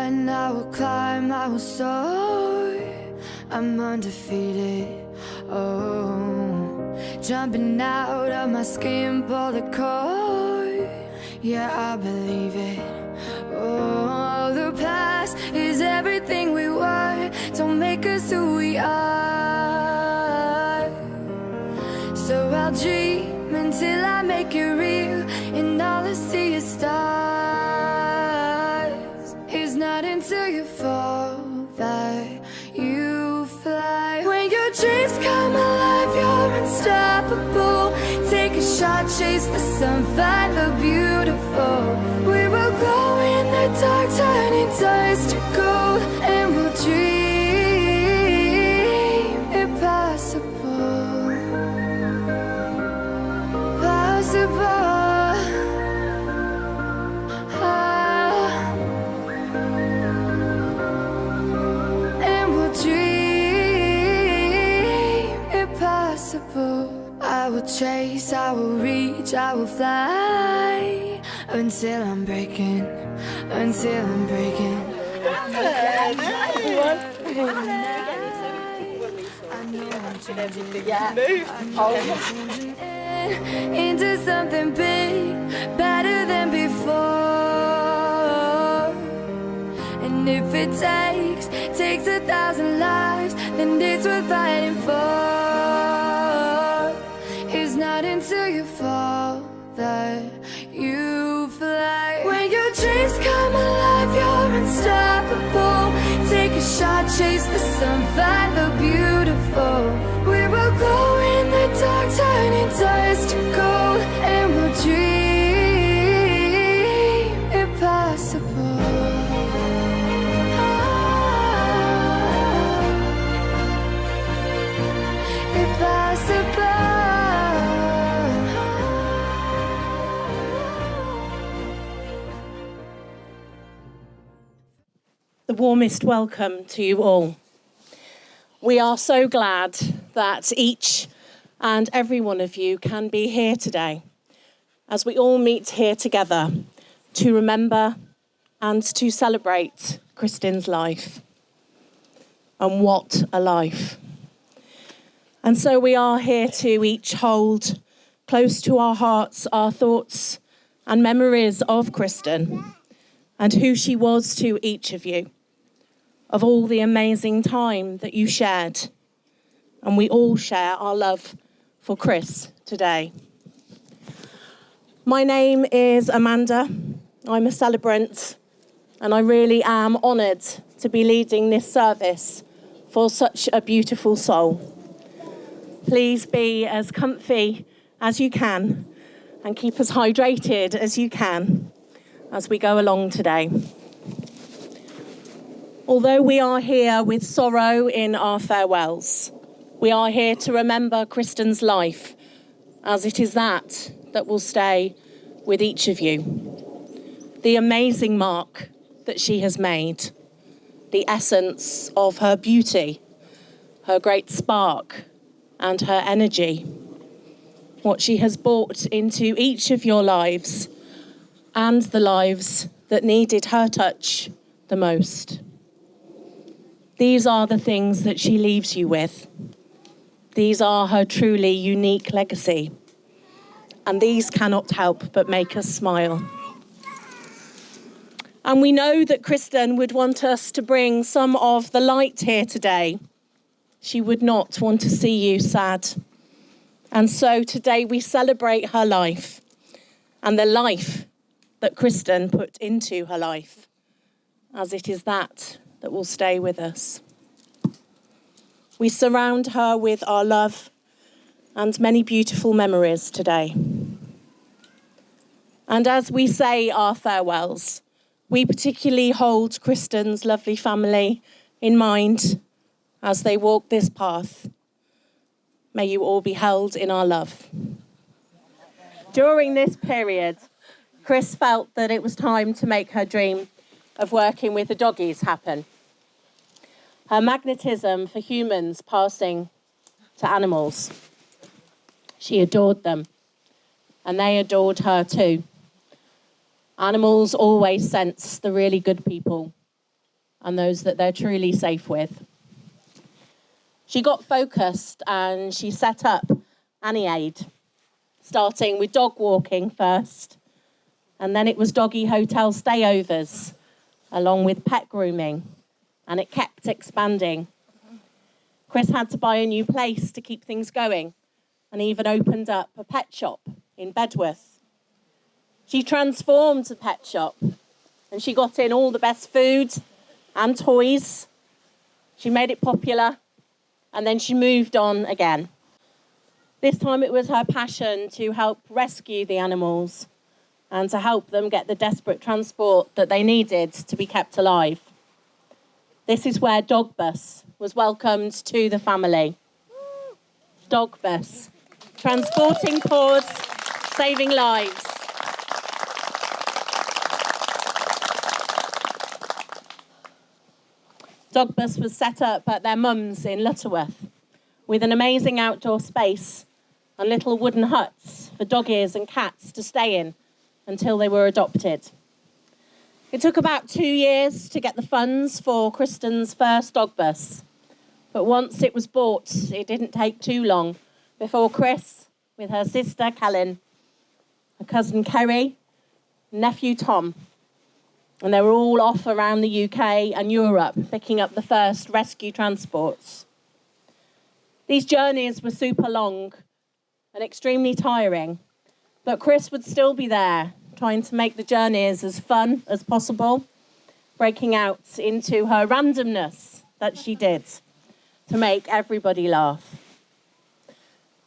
run, I will climb, I will soar. I'm undefeated, oh. Jumping out of my skin, pull the cord. Yeah, I believe it. Oh, the past is everything we were. Don't make us who we are. So I'll dream until I make it real, and all I see is stars. It's not until you fall that you fly. When your dreams come alive, you're unstoppable. Take a shot, chase the sun, find the beautiful. We will glow in the dark, turning dust to gold, and we'll dream impossible. Possible. And we'll dream impossible. I will chase, I will reach, I will fly until I'm breaking, until I'm breaking. Into something big, better than before. And if it takes 1,000 lives, then it's worth fighting for. It's not until you fall that you fly. When your dreams come alive, you're unstoppable. Take a shot, chase the sun, find the beautiful. We will glow in the dark, turning dust to gold, and we'll dream impossible. Impossible. The warmest welcome to you all. We are so glad that each and every one of you can be here today, as we all meet here together to remember and to celebrate Kristyn's life. And what a life. And so we are here to each hold close to our hearts our thoughts and memories of Kristyn and who she was to each of you, of all the amazing time that you shared. And we all share our love for Chris today. My name is Amanda. I'm a celebrant, and I really am honoured to be leading this service for such a beautiful soul. Please be as comfy as you can and keep as hydrated as you can as we go along today. Although we are here with sorrow in our farewells, we are here to remember Kristyn's life, as it is that will stay with each of you. The amazing mark that she has made, the essence of her beauty, her great spark and her energy, what she has brought into each of your lives and the lives that needed her touch the most. These are the things that she leaves you with. These are her truly unique legacy. And these cannot help but make us smile. And we know that Kristyn would want us to bring some of the light here today. She would not want to see you sad. And so today we celebrate her life and the life that Kristyn put into her life, as it is that will stay with us. We surround her with our love and many beautiful memories today. And as we say our farewells, we particularly hold Kristyn's lovely family in mind as they walk this path. May you all be held in our love. During this period, Chris felt that it was time to make her dream of working with the doggies happen. Her magnetism for humans passing to animals. She adored them, and they adored her too. Animals always sense the really good people and those that they're truly safe with. She got focused and she set up Annie Aid, starting with dog walking first, and then it was doggy hotel stayovers, along with pet grooming, and it kept expanding. Chris had to buy a new place to keep things going, and even opened up a pet shop in Bedworth. She transformed the pet shop, and she got in all the best food and toys. She made it popular, and then she moved on again. This time it was her passion to help rescue the animals and to help them get the desperate transport that they needed to be kept alive. This is where Dogbus was welcomed to the family. Dogbus, transporting Paws, saving lives. Dogbus was set up at their mum's in Lutterworth with an amazing outdoor space and little wooden huts for doggies and cats to stay in until they were adopted. It took about 2 years to get the funds for Kristyn's first Dogbus, but once it was bought, it didn't take too long before Chris, with her sister Kellen, her cousin Kerry, nephew Tom, and they were all off around the UK and Europe picking up the first rescue transports. These journeys were super long and extremely tiring, but Chris would still be there, trying to make the journeys as fun as possible, breaking out into her randomness that she did to make everybody laugh.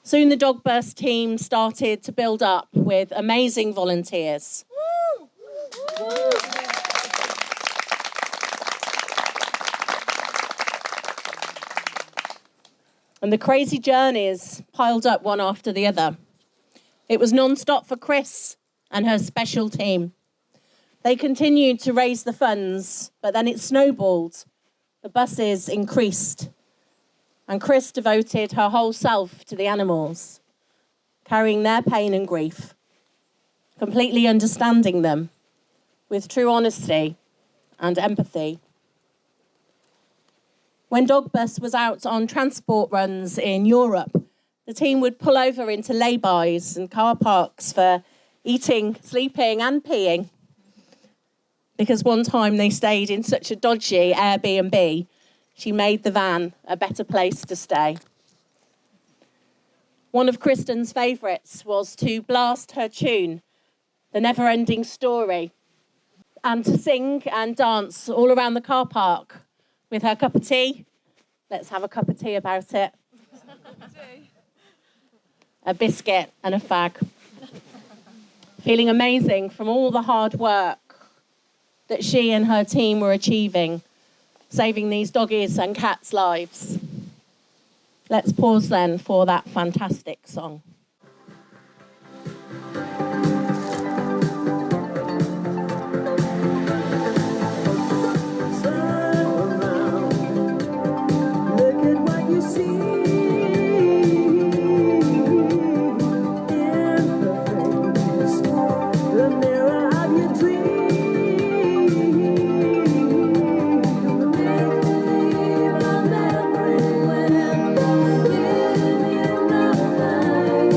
Soon the Dogbus team started to build up with amazing volunteers. And the crazy journeys piled up one after the other. It was non-stop for Chris and her special team. They continued to raise the funds, but then it snowballed. The buses increased, and Chris devoted her whole self to the animals, carrying their pain and grief, completely understanding them with true honesty and empathy. When Dogbus was out on transport runs in Europe, the team would pull over into lay-bys and car parks for eating, sleeping and peeing. Because one time they stayed in such a dodgy Airbnb, she made the van a better place to stay. One of Kristyn's favourites was to blast her tune, The Never Ending Story, and to sing and dance all around the car park with her cup of tea. Let's have a cup of tea about it. A biscuit and a fag. Feeling amazing from all the hard work that she and her team were achieving, saving these doggies and cats' lives. Let's pause then for that fantastic song. Everywhere, but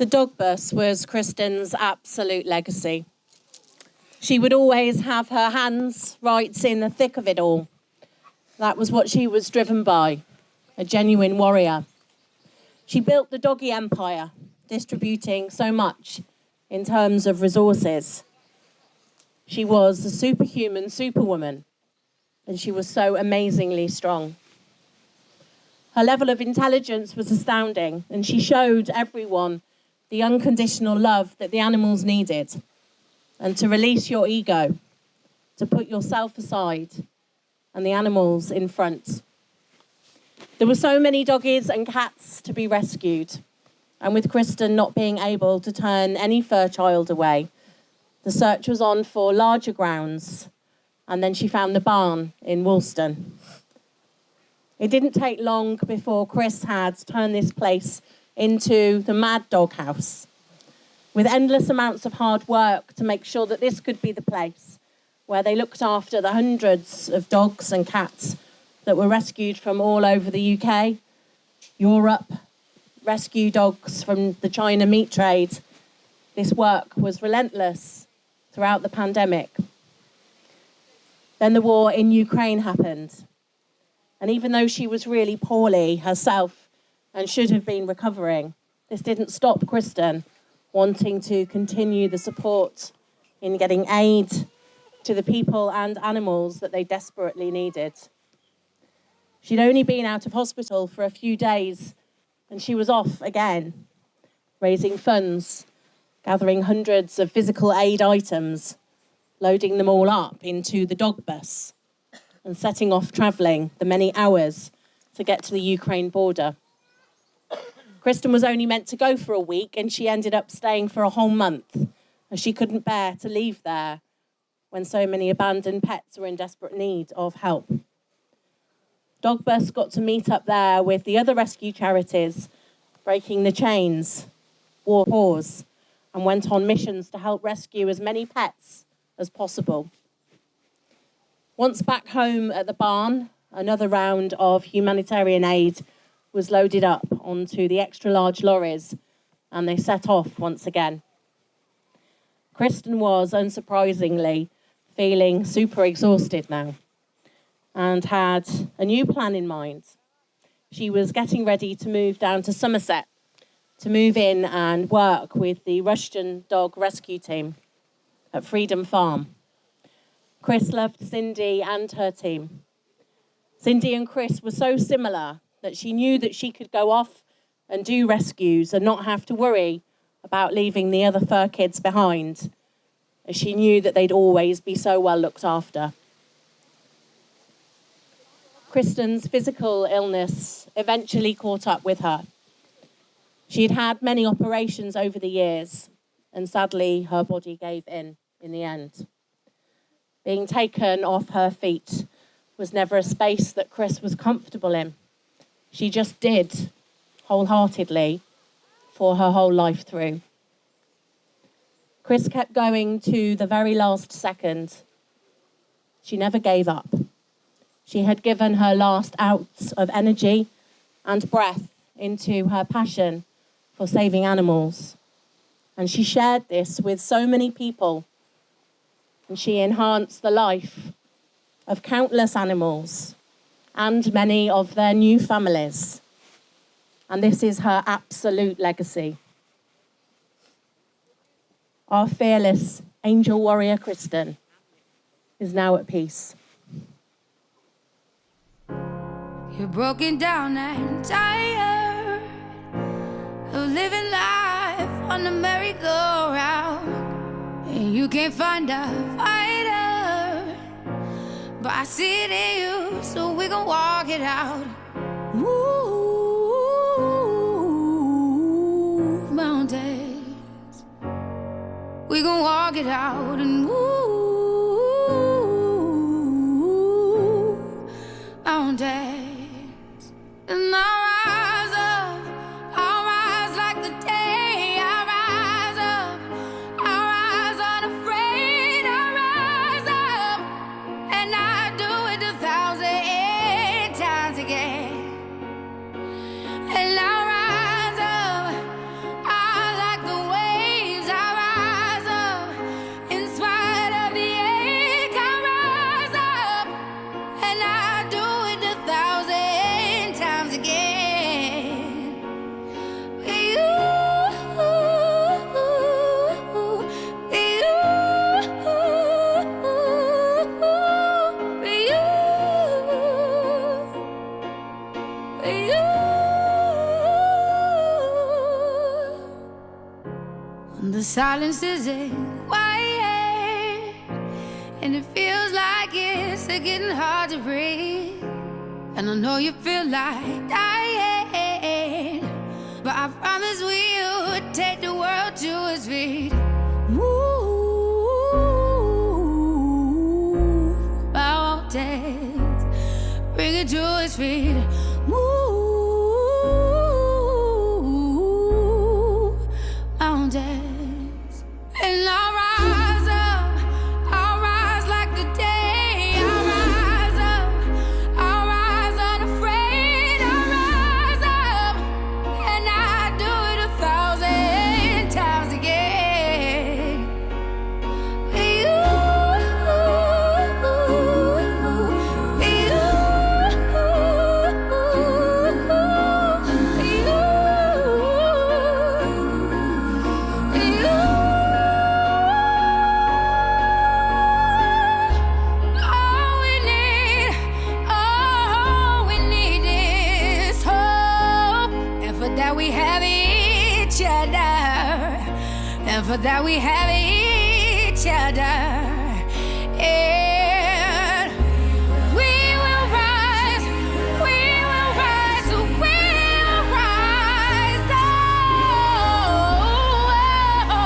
The Dogbus was Kristyn's absolute legacy. She would always have her hands right in the thick of it all. That was what she was driven by, a genuine warrior. She built the doggy empire, distributing so much in terms of resources. She was a superhuman superwoman, and she was so amazingly strong. Her level of intelligence was astounding, and she showed everyone the unconditional love that the animals needed, and to release your ego, to put yourself aside and the animals in front. There were so many doggies and cats to be rescued, and with Kristyn not being able to turn any fur child away, the search was on for larger grounds, and then she found the barn in Woolston. It didn't take long before Chris had turned this place into the Mad Dog House, with endless amounts of hard work to make sure that this could be the place where they looked after the hundreds of dogs and cats that were rescued from all over the UK, Europe, rescue dogs from the China meat trade. This work was relentless throughout the pandemic. Then the war in Ukraine happened. And even though she was really poorly herself and should have been recovering, this didn't stop Kristyn wanting to continue the support in getting aid to the people and animals that they desperately needed. She'd only been out of hospital for a few days, and she was off again, raising funds, gathering hundreds of physical aid items, loading them all up into the Dogbus, and setting off travelling the many hours to get to the Ukraine border. Kristyn was only meant to go for a week, and she ended up staying for a whole month, as she couldn't bear to leave there when so many abandoned pets were in desperate need of help. Dogbus got to meet up there with the other rescue charities, breaking the chains, wore Paws, and went on missions to help rescue as many pets as possible. Once back home at the barn, another round of humanitarian aid was loaded up onto the extra large lorries, and they set off once again. Kristyn was, unsurprisingly, feeling super exhausted now and had a new plan in mind. She was getting ready to move down to Somerset to move in and work with the Russian dog rescue team at Freedom Farm. Chris loved Cindy and her team. Cindy and Chris were so similar that she knew that she could go off and do rescues and not have to worry about leaving the other fur kids behind, as she knew that they'd always be so well looked after. Kristyn's physical illness eventually caught up with her. She'd had many operations over the years, and sadly, her body gave in the end. Being taken off her feet was never a space that Chris was comfortable in. She just did, wholeheartedly, for her whole life through. Chris kept going to the very last second. She never gave up. She had given her last ounce of energy and breath into her passion for saving animals. And she shared this with so many people. And she enhanced the life of countless animals and many of their new families. And this is her absolute legacy. Our fearless angel warrior Kristyn is now at peace. You're broken down and tired of living life on the merry-go-round, and you can't find a fighter, but I see it in you, so we gon' walk it out. Move mountains, we gon' walk it out and move mountains. And I'll rise like the day. I'll rise up, I'll rise unafraid. I'll rise up, and I'll do it 1,000 times again. And I'll rise up, I'll like silence isn't quiet, and it feels like it's getting hard to breathe. And I know you feel like dying, but I promise we would take the world to its feet. Move mountains, bring it to its feet. Move mountains, and I'll rise up. I'll rise like the day. I'll rise up. I'll rise unafraid. I'll rise up, and I do it 1,000 times again. All we need is hope, and for that we have each other, and for that we have each other. And we will rise, we will rise, we'll rise. Oh,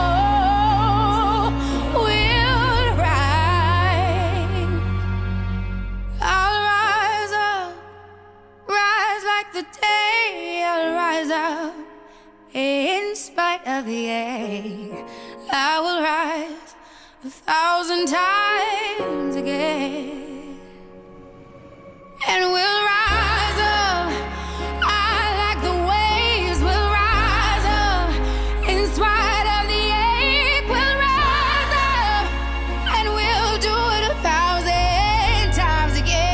we'll rise. I'll rise up, rise like the day. I'll rise up in spite of the ache. I will rise 1,000 times again, and we'll rise up. I like the waves. We'll rise up in spite of the ache. We'll rise up, and we'll do it 1,000 times again.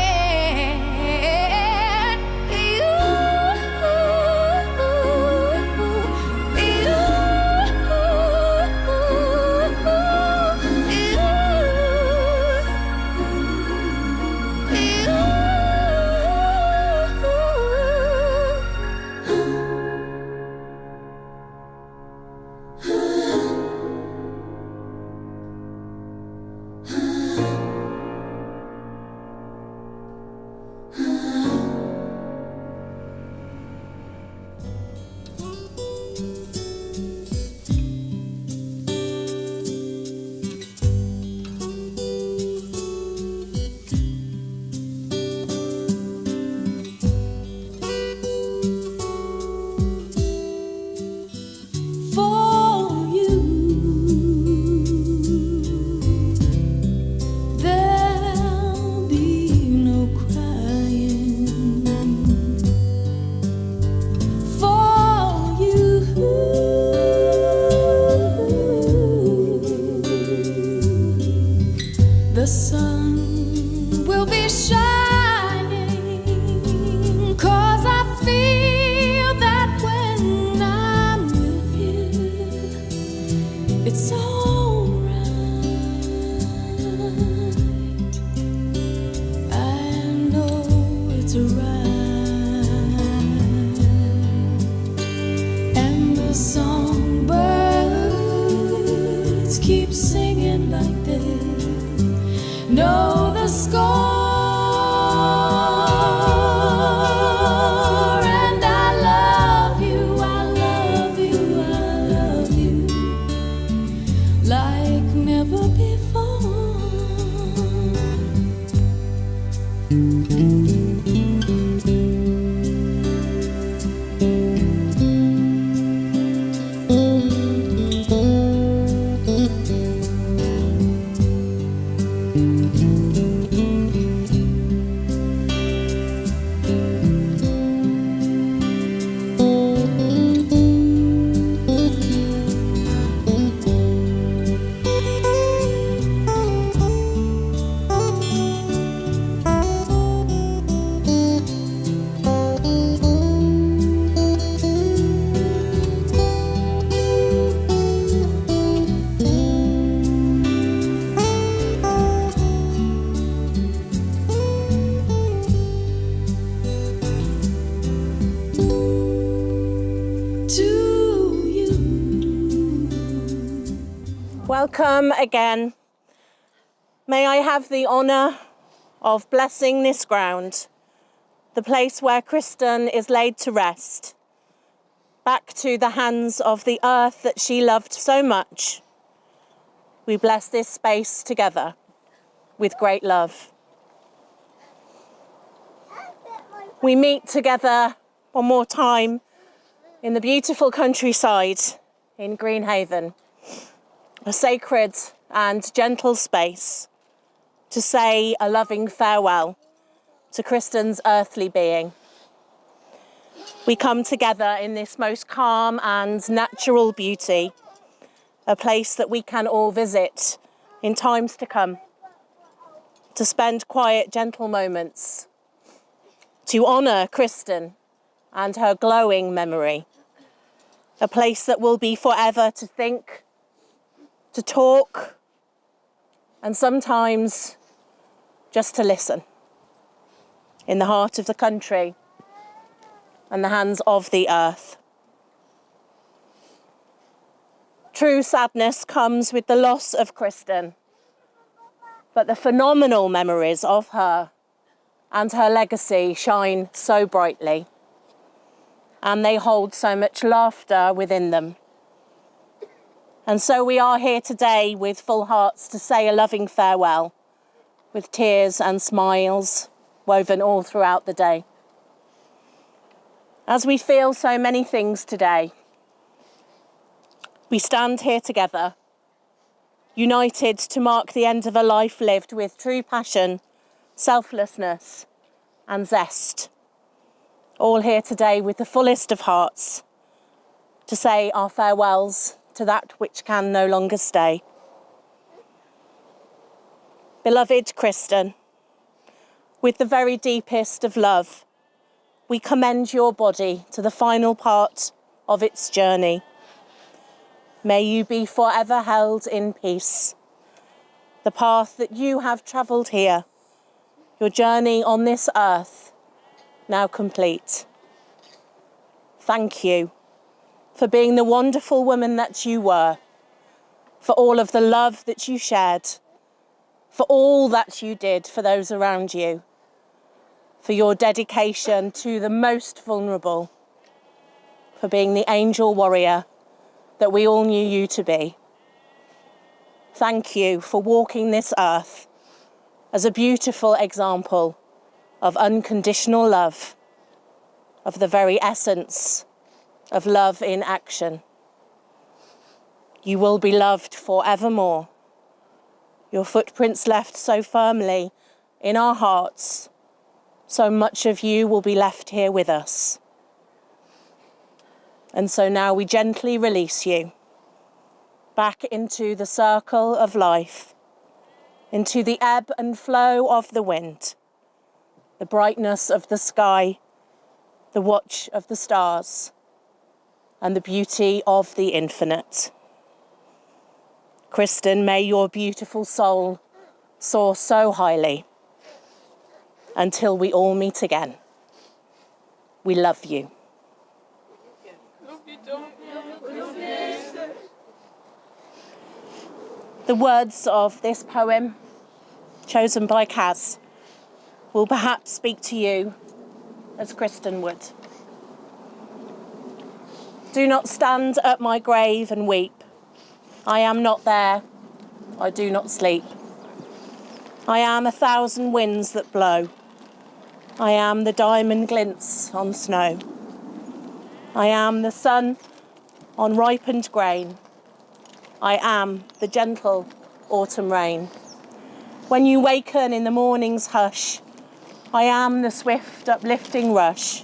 For you, there'll be no crying. For you, the sun will be shining, 'cause I feel that when I'm with you, it's alright. I know it's right. And the songbirds keep singing like they know the score. Welcome again. May I have the honour of blessing this ground, the place where Kristyn is laid to rest, back to the hands of the earth that she loved so much. We bless this space together with great love. We meet together one more time in the beautiful countryside in Greenhaven, a sacred and gentle space to say a loving farewell to Kristyn's earthly being. We come together in this most calm and natural beauty, a place that we can all visit in times to come, to spend quiet, gentle moments, to honour Kristyn and her glowing memory, a place that will be forever to think, to talk, and sometimes just to listen, in the heart of the country and the hands of the earth. True sadness comes with the loss of Kristyn, but the phenomenal memories of her and her legacy shine so brightly, and they hold so much laughter within them. And so we are here today with full hearts to say a loving farewell, with tears and smiles woven all throughout the day. As we feel so many things today, we stand here together, united to mark the end of a life lived with true passion, selflessness, and zest. All here today with the fullest of hearts to say our farewells to that which can no longer stay. Beloved Kristyn, with the very deepest of love, we commend your body to the final part of its journey. May you be forever held in peace. The path that you have travelled here, your journey on this earth, now complete. Thank you for being the wonderful woman that you were, for all of the love that you shared, for all that you did for those around you, for your dedication to the most vulnerable, for being the angel warrior that we all knew you to be. Thank you for walking this earth as a beautiful example of unconditional love, of the very essence of love in action. You will be loved forevermore. Your footprints left so firmly in our hearts, so much of you will be left here with us. And so now we gently release you back into the circle of life, into the ebb and flow of the wind, the brightness of the sky, the watch of the stars, and the beauty of the infinite. Kristyn, may your beautiful soul soar so highly until we all meet again. We love you. The words of this poem, chosen by Kaz, will perhaps speak to you as Kristyn would. Do not stand at my grave and weep. I am not there. I do not sleep. I am 1,000 winds that blow. I am the diamond glints on snow. I am the sun on ripened grain. I am the gentle autumn rain. When you waken in the morning's hush, I am the swift uplifting rush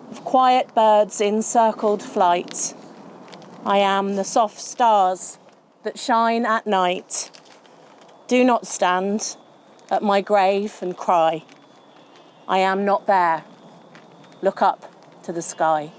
of quiet birds in circled flight. I am the soft stars that shine at night. Do not stand at my grave and cry. I am not there. Look up to the sky.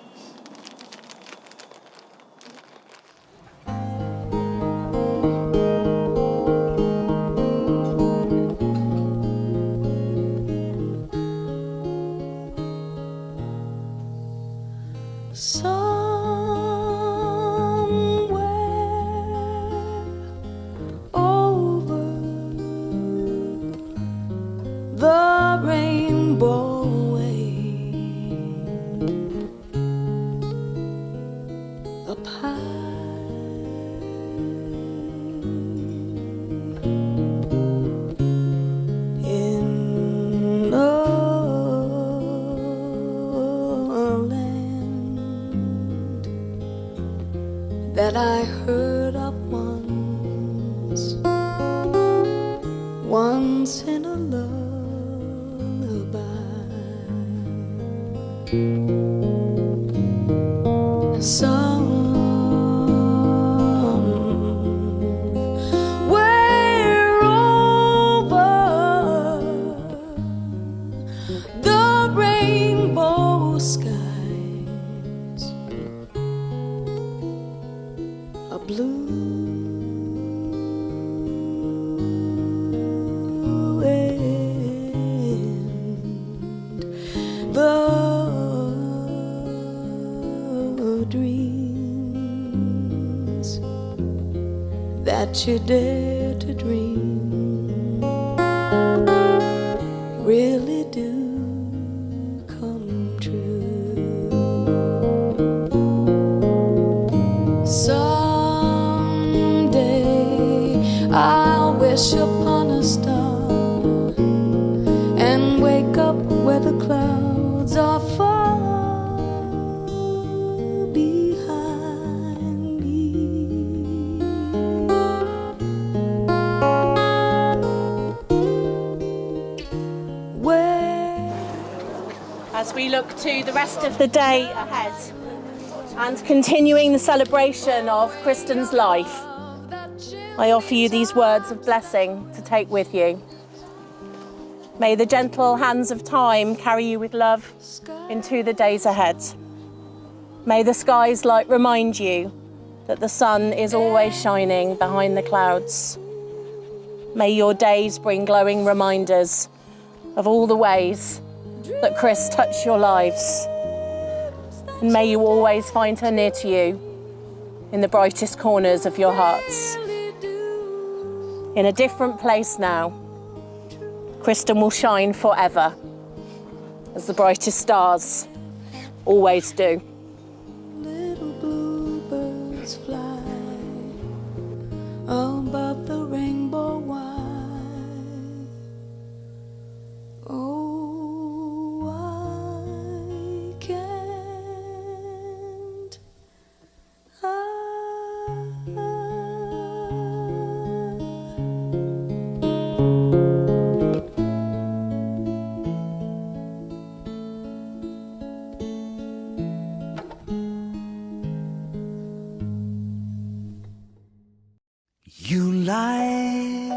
Somewhere the rainbow way up high. In a land that I heard of once in a lullaby. Somewhere over the rainbow skies are blue. That you dare to dream really do come true. Someday I'll wish upon a star and wake up where the clouds are far. As we look to the rest of the day ahead and continuing the celebration of Kristyn's life, I offer you these words of blessing to take with you. May the gentle hands of time carry you with love into the days ahead. May the sky's light remind you that the sun is always shining behind the clouds. May your days bring glowing reminders of all the ways that Chris touched your lives. And may you always find her near to you in the brightest corners of your hearts. In a different place now, Kristyn will shine forever, as the brightest stars always do. Little bluebirds fly above the rainbow wide. Oh, you light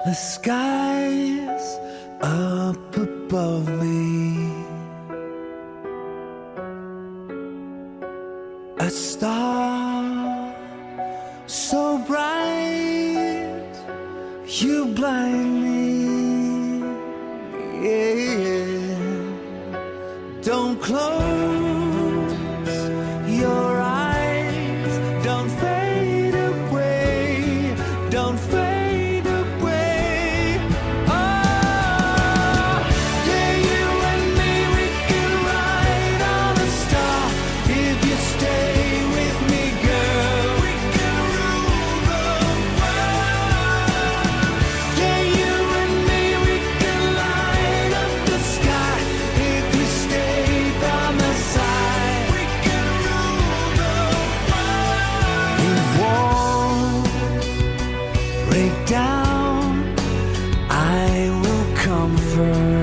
the skies up above me, a star so bright you blind me, yeah. Don't close your eyes, don't fade away, don't fade away. Oh, yeah, you and me, we can ride on a star. If you stay with me, girl, we can rule the world. Yeah, you and me, we can light up the sky. If we stay by my side, we can rule the world. If walls break down, I will comfort